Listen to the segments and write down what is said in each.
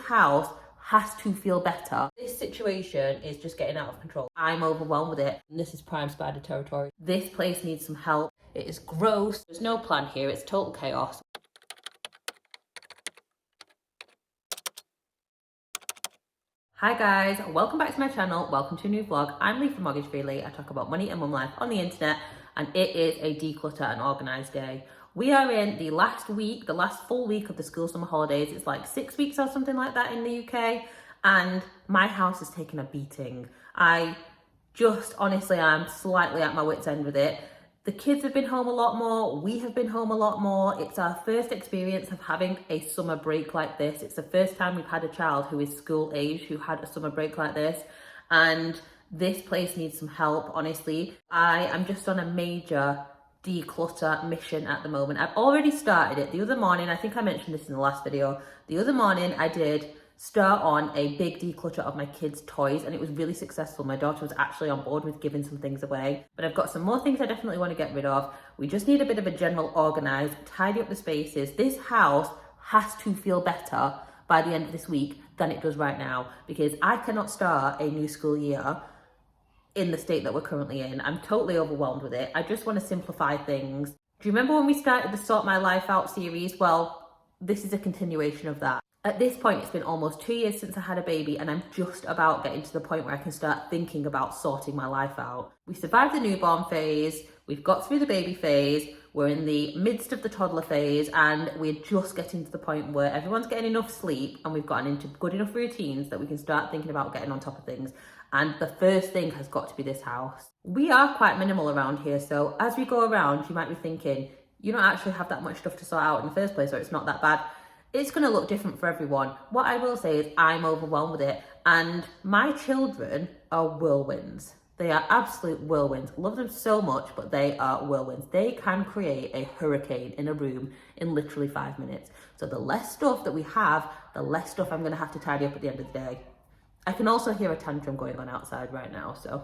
house has to feel better. This situation is just getting out of control. I'm overwhelmed with it. And this is prime spider territory. This place needs some help. It is gross. There's no plan here. It's total chaos. Hi guys, welcome back to my channel. Welcome to a new vlog. I'm Lee from Mortgage Free Lee. I talk about money and mum life on the internet, and it is a declutter and organise day. We are in the last week, the last full week of the school summer holidays. It's like 6 weeks or something like that in the UK, and my house has taken a beating. Honestly, I'm slightly at my wit's end with it. The kids have been home a lot more. We have been home a lot more. It's our first experience of having a summer break like this. It's the first time we've had a child who is school age who had a summer break like this. And this place needs some help, honestly. I am just on a major declutter mission at the moment. I've already started it. The other morning, I think I mentioned this in the last video. The other morning I did start on a big declutter of my kids' toys, and it was really successful. My daughter was actually on board with giving some things away, but I've got some more things I definitely want to get rid of. We just need a bit of a general organize, tidy up the spaces. This house has to feel better by the end of this week than it does right now, because I cannot start a new school year in the state that we're currently in. I'm totally overwhelmed with it. I just want to simplify things. Do you remember when we started the Sort My Life Out series? Well, this is a continuation of that. At this point, it's been almost 2 years since I had a baby, and I'm just about getting to the point where I can start thinking about sorting my life out. We survived the newborn phase, we've got through the baby phase, we're in the midst of the toddler phase, and we're just getting to the point where everyone's getting enough sleep and we've gotten into good enough routines that we can start thinking about getting on top of things. And the first thing has got to be this house. We are quite minimal around here, so as we go around, you might be thinking, you don't actually have that much stuff to sort out in the first place, or it's not that bad. It's going to look different for everyone. What I will say is I'm overwhelmed with it, and my children are whirlwinds. They are absolute whirlwinds. Love them so much, but they are whirlwinds. They can create a hurricane in a room in literally 5 minutes. So the less stuff that we have, the less stuff I'm going to have to tidy up at the end of the day. I can also hear a tantrum going on outside right now, so.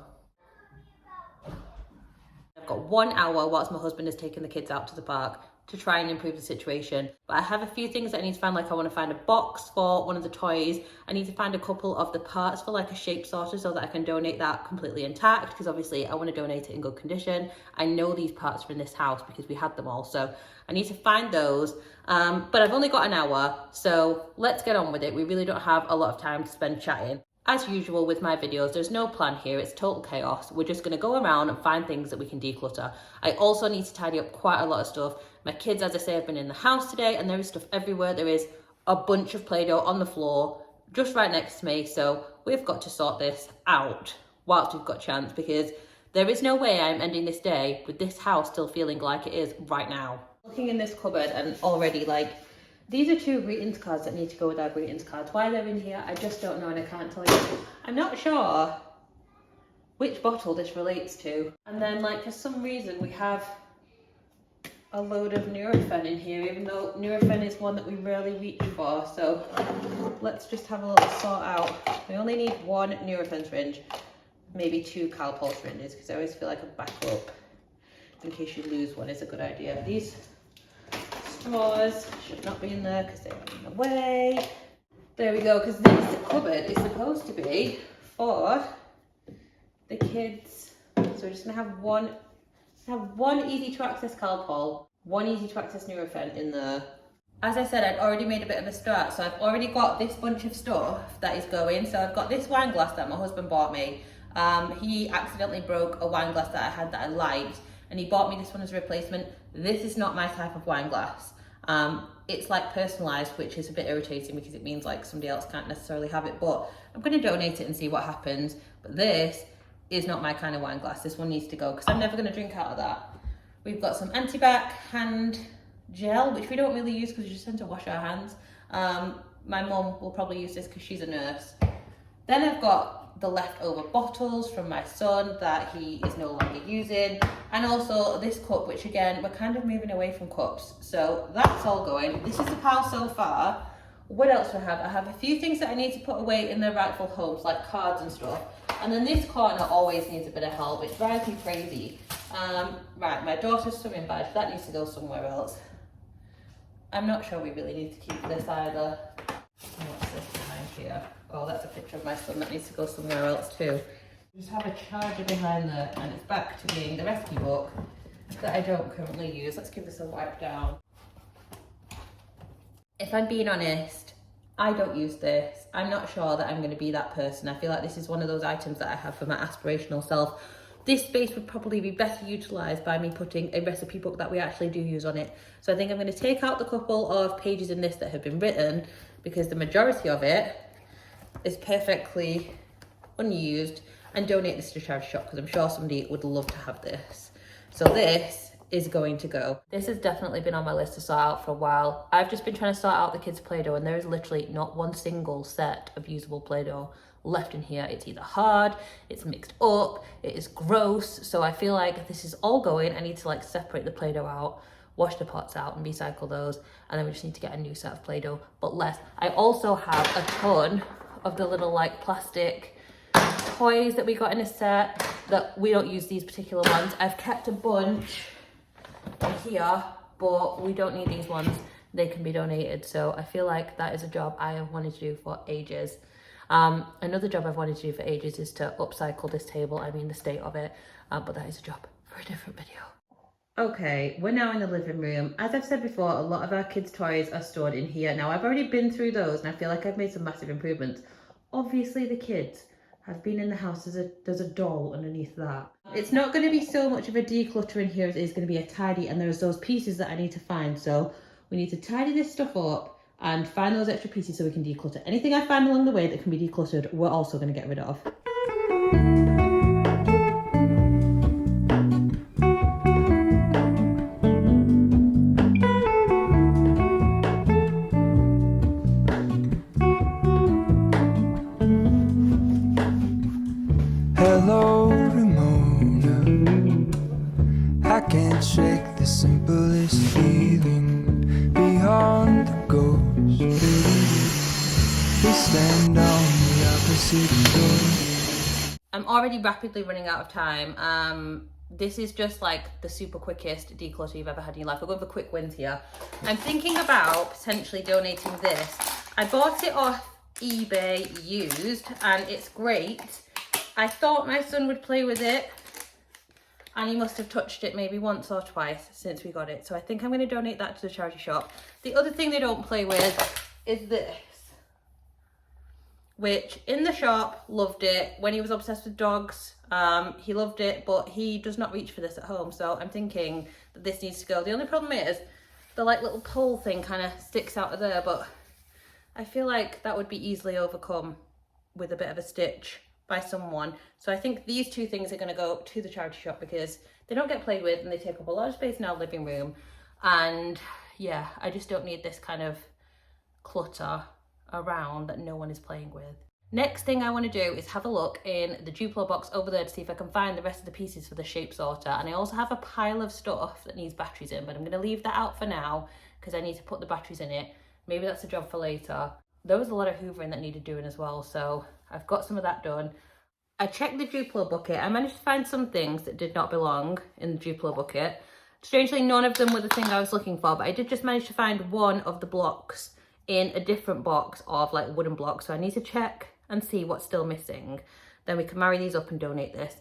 I've got 1 hour whilst my husband is taking the kids out to the park to try and improve the situation. But I have a few things that I need to find. Like, I want to find a box for one of the toys. I need to find a couple of the parts for like a shape sorter so that I can donate that completely intact, because obviously I want to donate it in good condition. I know these parts are in this house because we had them all, so I need to find those. But I've only got an hour, so let's get on with it. We really don't have a lot of time to spend chatting. As usual with my videos, there's no plan here. It's total chaos. We're just going to go around and find things that we can declutter. I also need to tidy up quite a lot of stuff. My kids, as I say, have been in the house today, and there is stuff everywhere. There is a bunch of Play-Doh on the floor just right next to me, so we've got to sort this out whilst we've got a chance, because there is no way I'm ending this day with this house still feeling like it is right now. Looking in this cupboard, and already like, these are 2 greetings cards that need to go with our greetings cards. Why they're in here, I just don't know, and I can't tell you. I'm not sure which bottle this relates to. And then, like, for some reason, we have a load of Nurofen in here, even though Nurofen is one that we rarely reach for. So let's just have a little sort out. We only need 1 Nurofen syringe, maybe 2 Calpol syringes, because I always feel like a backup in case you lose one is a good idea. These straws should not be in there because they're in the way. There we go, because this cupboard is supposed to be for the kids. So we're just gonna have one easy to access Calpol, 1 easy to access Nurofen in there. As I said, I'd already made a bit of a start, so I've already got this bunch of stuff that is going. So I've got this wine glass that my husband bought me. He accidentally broke a wine glass that I had that I liked, and he bought me this one as a replacement. This is not my type of wine glass. It's like personalized, which is a bit irritating because it means like somebody else can't necessarily have it, but I'm going to donate it and see what happens. But this is not my kind of wine glass. This one needs to go because I'm never going to drink out of that. We've got some antibac hand gel, which we don't really use because we just tend to wash our hands. My mum will probably use this because she's a nurse. Then I've got the leftover bottles from my son that he is no longer using, and also this cup, which again, we're kind of moving away from cups, so that's all going. This is the pile so far. What else do I have? I have a few things that I need to put away in their rightful homes, like cards and stuff, and then this corner always needs a bit of help. It drives me crazy. Right, my daughter's swimming badge, that needs to go somewhere else. I'm not sure we really need to keep this either. What's this behind? Oh, that's a picture of my son that needs to go somewhere else too. Just have a charger behind there, and it's back to being the rescue book that I don't currently use. Let's give this a wipe down. If I'm being honest, I don't use this. I'm not sure that I'm going to be that person. I feel like this is one of those items that I have for my aspirational self. This space would probably be better utilised by me putting a recipe book that we actually do use on it. So I think I'm going to take out the couple of pages in this that have been written, because the majority of it is perfectly unused, and donate this to a charity shop because I'm sure somebody would love to have this. So this is going to go. This has definitely been on my list to sort out for a while. I've just been trying to sort out the kids' Play-Doh, and there is literally not one single set of usable Play-Doh left in here. It's either hard, it's mixed up, it is gross. So I feel like this is all going. I need to like separate the Play-Doh out, wash the pots out and recycle those, and then we just need to get a new set of Play-Doh, but less. I also have a ton of the little like plastic toys that we got in a set that we don't use these particular ones. I've kept a bunch here, but we don't need these ones. They can be donated. So I feel like that is a job I have wanted to do for ages. Another job I've wanted to do for ages is to upcycle this table. I mean, the state of it, but that is a job for a different video. Okay, we're now in the living room. As I've said before, a lot of our kids' toys are stored in here. Now, I've already been through those and I feel like I've made some massive improvements. Obviously, the kids have been in the house. There's a doll underneath that. It's not going to be so much of a declutter in here as it is going to be a tidy, and there's those pieces that I need to find. So we need to tidy this stuff up and find those extra pieces so we can declutter. Anything I find along the way that can be decluttered, we're also going to get rid of. Hello, Ramona. I can't shake the simplest feeling beyond the ghost. We stand on the opposite shore. I'm already rapidly running out of time. This is just like the super quickest declutter you've ever had in your life. We're going for quick wins here. I'm thinking about potentially donating this. I bought it off eBay used, and it's great. I thought my son would play with it, and he must have touched it maybe once or twice since we got it. So I think I'm going to donate that to the charity shop. The other thing they don't play with is this, which in the shop loved it. When he was obsessed with dogs, he loved it, but he does not reach for this at home. So I'm thinking that this needs to go. The only problem is the like little pole thing kind of sticks out of there, but I feel like that would be easily overcome with a bit of a stitch by someone. So I think these two things are going to go to the charity shop because they don't get played with and they take up a lot of space in our living room. And yeah, I just don't need this kind of clutter around that no one is playing with. Next thing I want to do is have a look in the Duplo box over there to see if I can find the rest of the pieces for the shape sorter. And I also have a pile of stuff that needs batteries in, but I'm going to leave that out for now because I need to put the batteries in it. Maybe that's a job for later. There was a lot of hoovering that needed doing as well, so I've got some of that done. I checked the Duplo bucket. I managed to find some things that did not belong in the Duplo bucket. Strangely, none of them were the thing I was looking for, but I did just manage to find one of the blocks in a different box of like wooden blocks. So I need to check and see what's still missing. Then we can marry these up and donate this.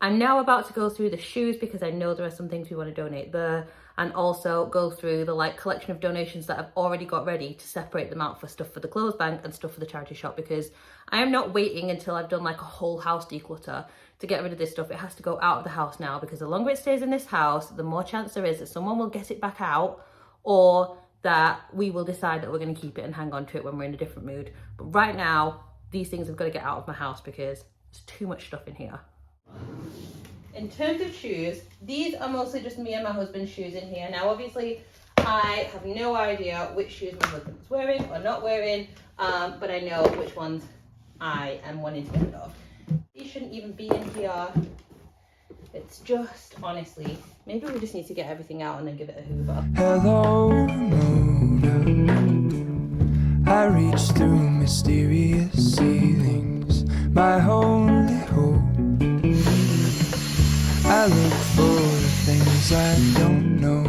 I'm now about to go through the shoes because I know there are some things we want to donate there, and also go through the like collection of donations that I've already got ready to separate them out for stuff for the clothes bank and stuff for the charity shop, because I am not waiting until I've done like a whole house declutter to get rid of this stuff. It has to go out of the house now, because the longer it stays in this house, the more chance there is that someone will get it back out, or that we will decide that we're going to keep it and hang on to it when we're in a different mood. But right now, these things have got to get out of my house because there's too much stuff in here. In terms of shoes, these are mostly just me and my husband's shoes in here. Now, obviously, I have no idea which shoes my husband is wearing or not wearing, but I know which ones I am wanting to get rid of. These shouldn't even be in here. It's just, honestly, maybe we just need to get everything out and then give it a hoover. Hello, Ramona. I reach through mysterious ceilings, my only hope. I look for the things I don't know.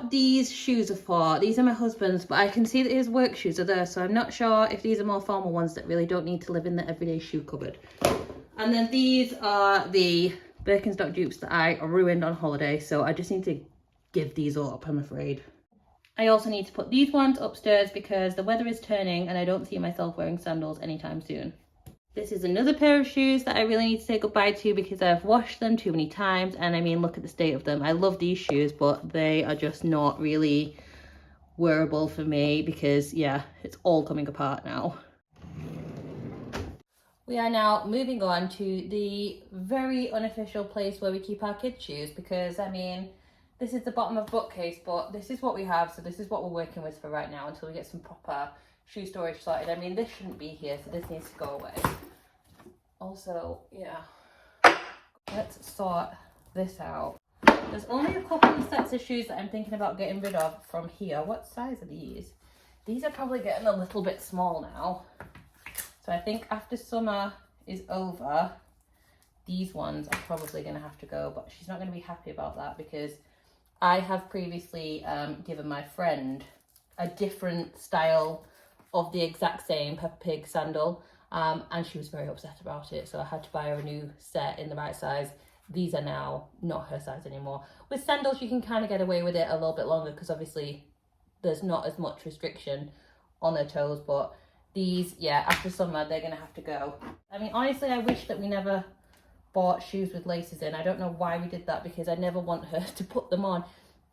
what these shoes are for. These are my husband's, but I can see that his work shoes are there, so I'm not sure if these are more formal ones that really don't need to live in the everyday shoe cupboard. And then these are the Birkenstock dupes that I ruined on holiday, so I just need to give these up, I'm afraid. I also need to put these ones upstairs because the weather is turning and I don't see myself wearing sandals anytime soon. This is another pair of shoes that I really need to say goodbye to because I've washed them too many times, and I mean, look at the state of them. I love these shoes, but they are just not really wearable for me because, yeah, it's all coming apart now. We are now moving on to the very unofficial place where we keep our kids' shoes because, I mean, this is the bottom of the bookcase, but this is what we have, so this is what we're working with for right now until we get some proper shoe storage sorted. I mean, this shouldn't be here, so this needs to go away. Also, yeah, let's sort this out. There's only a couple of sets of shoes that I'm thinking about getting rid of from here. What size are these? These are probably getting a little bit small now. So I think after summer is over, these ones are probably going to have to go, but she's not going to be happy about that because I have previously given my friend a different style of the exact same Peppa Pig sandal, and she was very upset about it, so I had to buy her a new set in the right size. These are now not her size anymore. With sandals you can kind of get away with it a little bit longer because obviously there's not as much restriction on their toes, but these, yeah, after summer they're gonna have to go. I mean, honestly, I wish that we never bought shoes with laces in. I don't know why we did that because I never want her to put them on.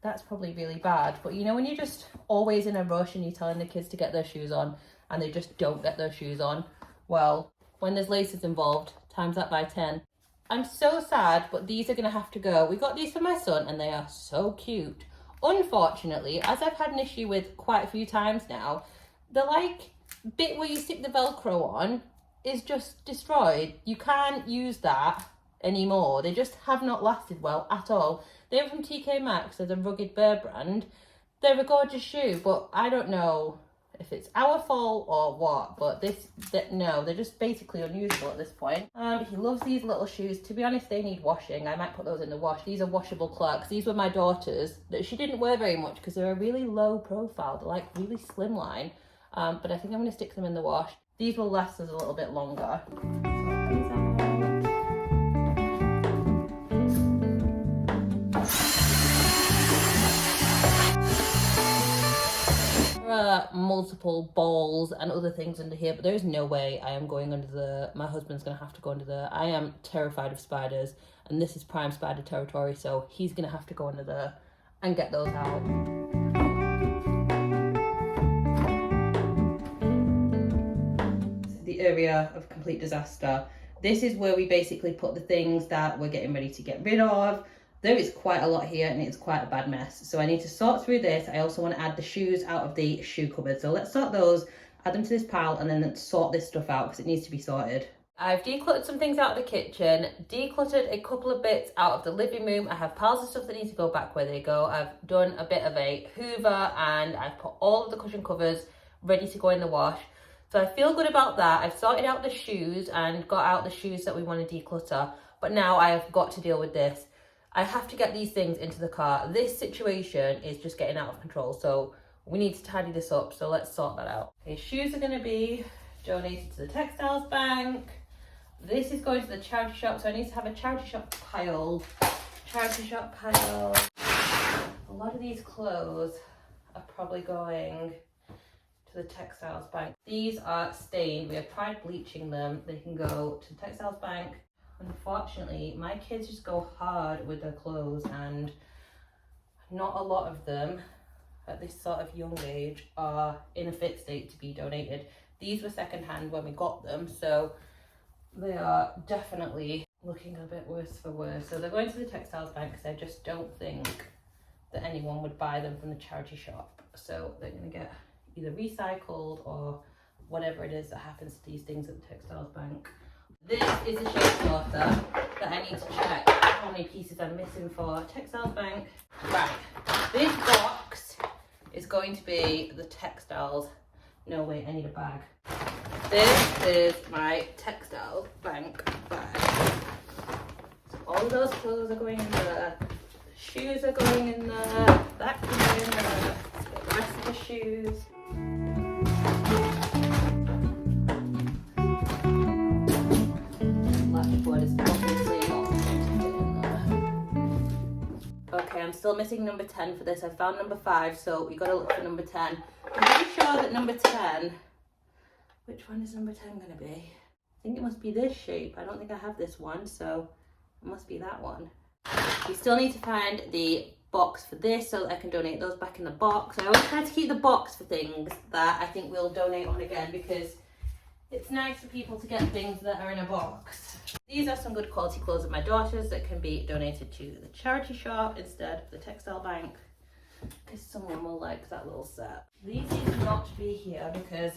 That's probably really bad, but you know, when you're just always in a rush and you're telling the kids to get their shoes on and they just don't get their shoes on, well, when there's laces involved, times that by 10. I'm so sad, but these are gonna have to go. We got these for my son and they are so cute. Unfortunately, as I've had an issue with quite a few times now, the like bit where you stick the Velcro on is just destroyed. You can't use that anymore. They just have not lasted well at all. They're from TK Maxx, they're the Rugged Bear brand. They're a gorgeous shoe, but I don't know if it's our fault or what, but no, they're just basically unusable at this point. He loves these little shoes. To be honest, they need washing. I might put those in the wash. These are washable Clarks. These were my daughter's that she didn't wear very much because they're a really low profile. They're like really slimline, but I think I'm going to stick them in the wash. These will last us a little bit longer. There are multiple balls and other things under here, but there is no way I am going under the, my husband's going to have to go under there. I am terrified of spiders and this is prime spider territory, so he's going to have to go under there and get those out. The area of complete disaster. This is where we basically put the things that we're getting ready to get rid of. There is quite a lot here and it's quite a bad mess. So I need to sort through this. I also want to add the shoes out of the shoe cupboard. So let's sort those, add them to this pile, and then sort this stuff out because it needs to be sorted. I've decluttered some things out of the kitchen, decluttered a couple of bits out of the living room. I have piles of stuff that need to go back where they go. I've done a bit of a hoover and I've put all of the cushion covers ready to go in the wash. So I feel good about that. I've sorted out the shoes and got out the shoes that we want to declutter. But now I have got to deal with this. I have to get these things into the car. This situation is just getting out of control. So we need to tidy this up. So let's sort that out. Okay, shoes are going to be donated to the textiles bank. This is going to the charity shop. So I need to have a charity shop pile. Charity shop pile. A lot of these clothes are probably going to the textiles bank. These are stained. We have tried bleaching them. They can go to the textiles bank. Unfortunately, my kids just go hard with their clothes and not a lot of them at this sort of young age are in a fit state to be donated. These were secondhand when we got them, so they are definitely looking a bit worse for wear. So they're going to the textiles bank because I just don't think that anyone would buy them from the charity shop. So they're going to get either recycled or whatever it is that happens to these things at the textiles bank. This is a shape sorter that I need to check how many pieces I'm missing for textiles bank. Right, this box is going to be the textiles. No, wait, I need a bag. This is my textiles bank bag. So all of those clothes are going in there. Shoes are going in there. That can go in there. Let's get the rest of the shoes. Latchboard is obviously not going to fit in there. Okay, I'm still missing number 10 for this. I found number 5, so we got to look for number 10. I'm pretty sure that number 10, which one is number 10 going to be? I think it must be this shape. I don't think I have this one, so it must be that one. We still need to find the box for this so that I can donate those back in the box. I always try to keep the box for things that I think we'll donate on again, because it's nice for people to get things that are in a box. These are some good quality clothes of my daughter's that can be donated to the charity shop instead of the textile bank, because someone will like that little set. These need to not be here because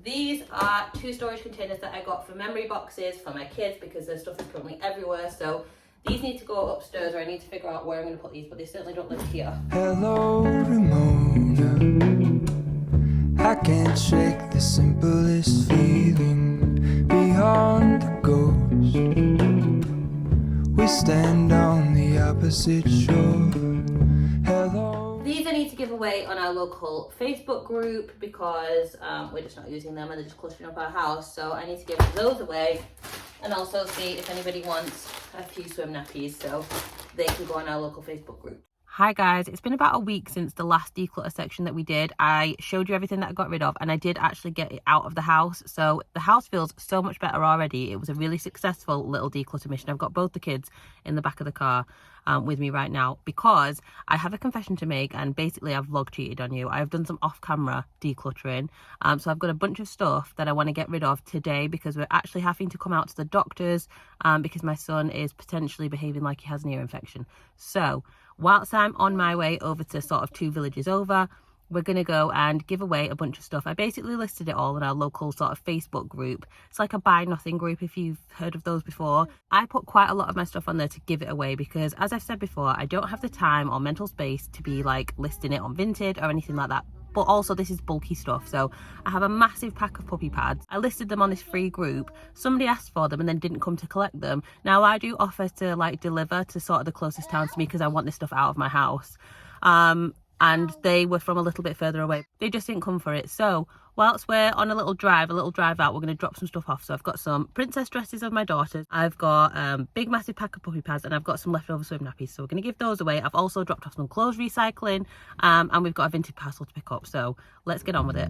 these are 2 storage containers that I got for memory boxes for my kids, because their stuff is currently everywhere. So these need to go upstairs, or I need to figure out where I'm going to put these, but they certainly don't live here. Hello, Ramona. I can't shake the simplest feeling beyond the ghost. We stand on the opposite shore. Hello. These I need to give away on our local Facebook group because we're just not using them and they're just clustering up our house. So I need to give those away, and also see if anybody wants a few swim nappies so they can go on our local Facebook group. Hi guys, it's been about a week since the last declutter section that we did. I showed you everything that I got rid of, and I did actually get it out of the house. So the house feels so much better already. It was a really successful little declutter mission. I've got both the kids in the back of the car with me right now, because I have a confession to make, and basically I've vlog cheated on you. I've done some off-camera decluttering. So I've got a bunch of stuff that I want to get rid of today, because we're actually having to come out to the doctors because my son is potentially behaving like he has an ear infection. So whilst I'm on my way over to sort of 2 villages over, we're going to go and give away a bunch of stuff. I basically listed it all in our local sort of Facebook group. It's like a buy nothing group, if you've heard of those before. I put quite a lot of my stuff on there to give it away because, as I've said before, I don't have the time or mental space to be like listing it on Vinted or anything like that. But also this is bulky stuff, so I have a massive pack of puppy pads. I listed them on this free group. Somebody asked for them and then didn't come to collect them. Now I do offer to like deliver to sort of the closest town to me because I want this stuff out of my house. And they were from a little bit further away. They just didn't come for it. So whilst we're on a little drive out, we're going to drop some stuff off. So I've got some princess dresses of my daughters. I've got a big massive pack of puppy pads, and I've got some leftover swim nappies. So we're going to give those away. I've also dropped off some clothes recycling, and we've got a vintage parcel to pick up. So let's get on with it.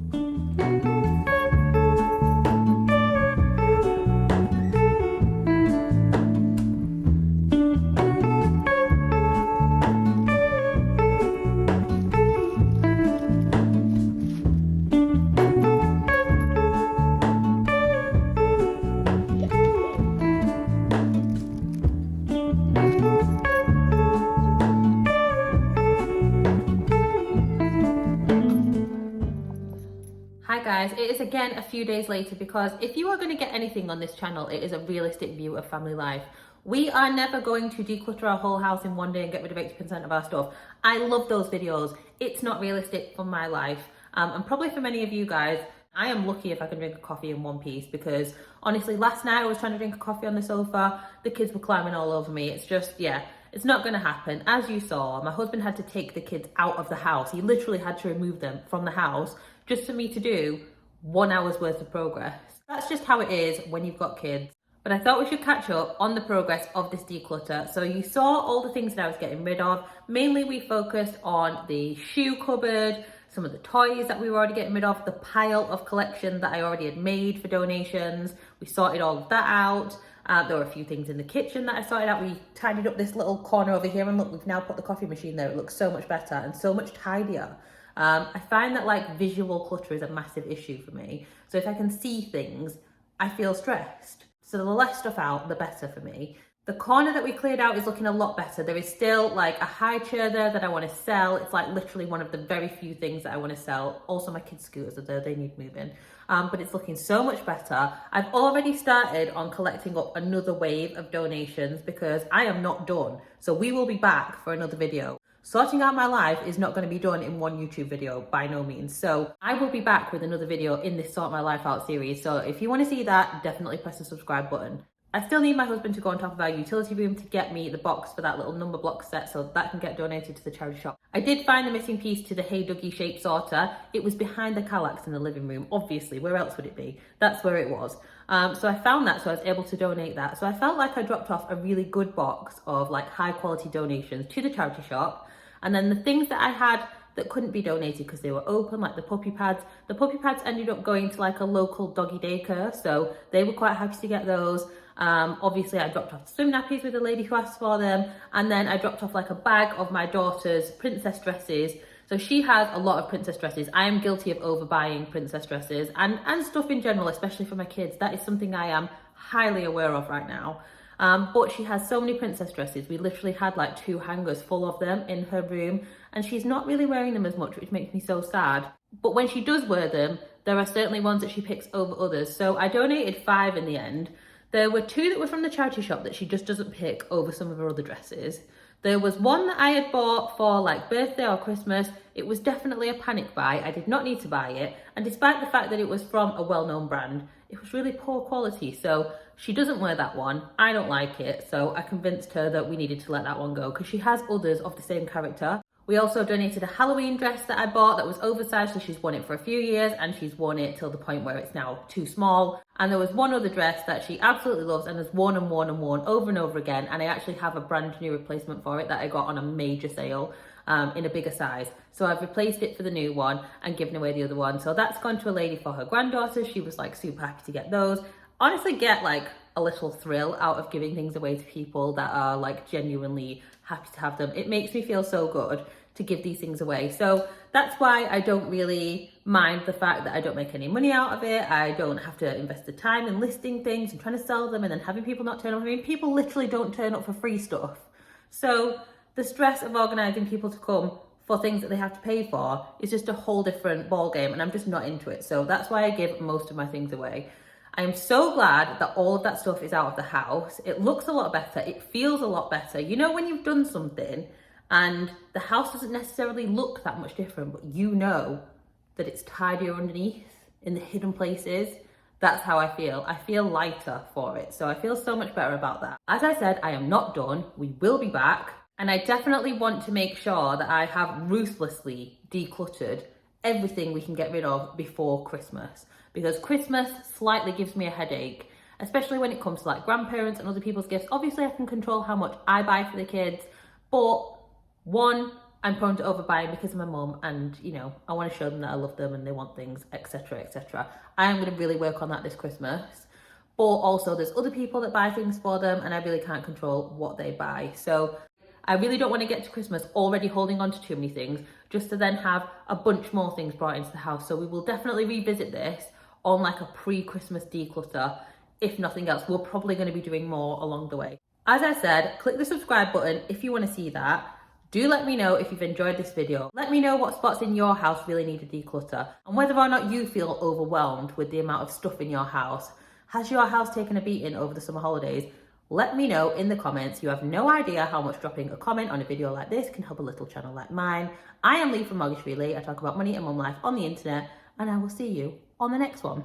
Hi guys, it is again a few days later, because if you are going to get anything on this channel, it is a realistic view of family life. We are never going to declutter our whole house in one day and get rid of 80% of our stuff. I love those videos. It's not realistic for my life, and probably for many of you guys. I am lucky if I can drink a coffee in one piece, because honestly last night I was trying to drink a coffee on the sofa, the kids were climbing all over me. It's just, yeah, it's not going to happen. As you saw, my husband had to take the kids out of the house. He literally had to remove them from the house just for me to do 1 hour's worth of progress. That's just how it is when you've got kids. But I thought we should catch up on the progress of this declutter. So you saw all the things that I was getting rid of. Mainly we focused on the shoe cupboard, some of the toys that we were already getting rid of, the pile of collection that I already had made for donations. We sorted all of that out. There were a few things in the kitchen that I sorted out. We tidied up this little corner over here, and look, we've now put the coffee machine there. It looks so much better and so much tidier. I find that like visual clutter is a massive issue for me. So if I can see things, I feel stressed. So the less stuff out, the better for me. The corner that we cleared out is looking a lot better. There is still like a high chair there that I want to sell. It's like literally one of the very few things that I want to sell. Also my kids' scooters are there, they need moving. But it's looking so much better. I've already started on collecting up another wave of donations because I am not done. So we will be back for another video. Sorting out my life is not going to be done in one YouTube video, by no means. So I will be back with another video in this Sort My Life Out series. So if you want to see that, definitely press the subscribe button. I still need my husband to go on top of our utility room to get me the box for that little number block set so that can get donated to the charity shop. I did find the missing piece to the Hey Dougie shape sorter. It was behind the Kallax in the living room, obviously. Where else would it be? That's where it was. So I found that, so I was able to donate that. So I felt like I dropped off a really good box of like high quality donations to the charity shop. And then the things that I had that couldn't be donated because they were open, like the puppy pads ended up going to like a local doggy daycare, so they were quite happy to get those. Obviously I dropped off swim nappies with the lady who asked for them, and then I dropped off like a bag of my daughter's princess dresses. So she has a lot of princess dresses. I am guilty of overbuying princess dresses and stuff in general, especially for my kids. That is something I am highly aware of right now. But she has so many princess dresses. We literally had like 2 hangers full of them in her room, and she's not really wearing them as much, which makes me so sad. But when she does wear them, there are certainly ones that she picks over others. So I donated 5 in the end. There were 2 that were from the charity shop that she just doesn't pick over some of her other dresses. There was one that I had bought for like birthday or Christmas. It was definitely a panic buy. I did not need to buy it. And despite the fact that it was from a well-known brand, it was really poor quality. So she doesn't wear that one. I don't like it. So I convinced her that we needed to let that one go because she has others of the same character. We also donated a Halloween dress that I bought that was oversized, so she's worn it for a few years and she's worn it till the point where it's now too small. And there was one other dress that she absolutely loves and has worn and worn and worn over and over again, and I actually have a brand new replacement for it that I got on a major sale in a bigger size. So I've replaced it for the new one and given away the other one. So that's gone to a lady for her granddaughter. She was like super happy to get those. Honestly, get like a little thrill out of giving things away to people that are like genuinely happy to have them. It makes me feel so good to give these things away. So that's why I don't really mind the fact that I don't make any money out of it. I don't have to invest the time in listing things and trying to sell them and then having people not turn up. I mean, people literally don't turn up for free stuff. So the stress of organising people to come for things that they have to pay for is just a whole different ball game, and I'm just not into it. So that's why I give most of my things away. I am so glad that all of that stuff is out of the house. It looks a lot better. It feels a lot better. You know, when you've done something and the house doesn't necessarily look that much different, but you know that it's tidier underneath in the hidden places. That's how I feel. I feel lighter for it. So I feel so much better about that. As I said, I am not done. We will be back. And I definitely want to make sure that I have ruthlessly decluttered everything we can get rid of before Christmas. Because Christmas slightly gives me a headache, especially when it comes to like grandparents and other people's gifts. Obviously I can control how much I buy for the kids, but one, I'm prone to overbuying because of my mum, and you know, I want to show them that I love them and they want things, etc, etc. I am going to really work on that this Christmas. But also there's other people that buy things for them and I really can't control what they buy. So I really don't want to get to Christmas already holding on to too many things, just to then have a bunch more things brought into the house. So we will definitely revisit this on like a pre-Christmas declutter. If nothing else, we're probably going to be doing more along the way. As I said, click the subscribe button if you want to see that. Do let me know if you've enjoyed this video. Let me know what spots in your house really need a declutter and whether or not you feel overwhelmed with the amount of stuff in your house. Has your house taken a beating over the summer holidays? Let me know in the comments. You have no idea how much dropping a comment on a video like this can help a little channel like mine. I am Lee from Mortgage Relay. I talk about money and mum life on the internet, and I will see you on the next one.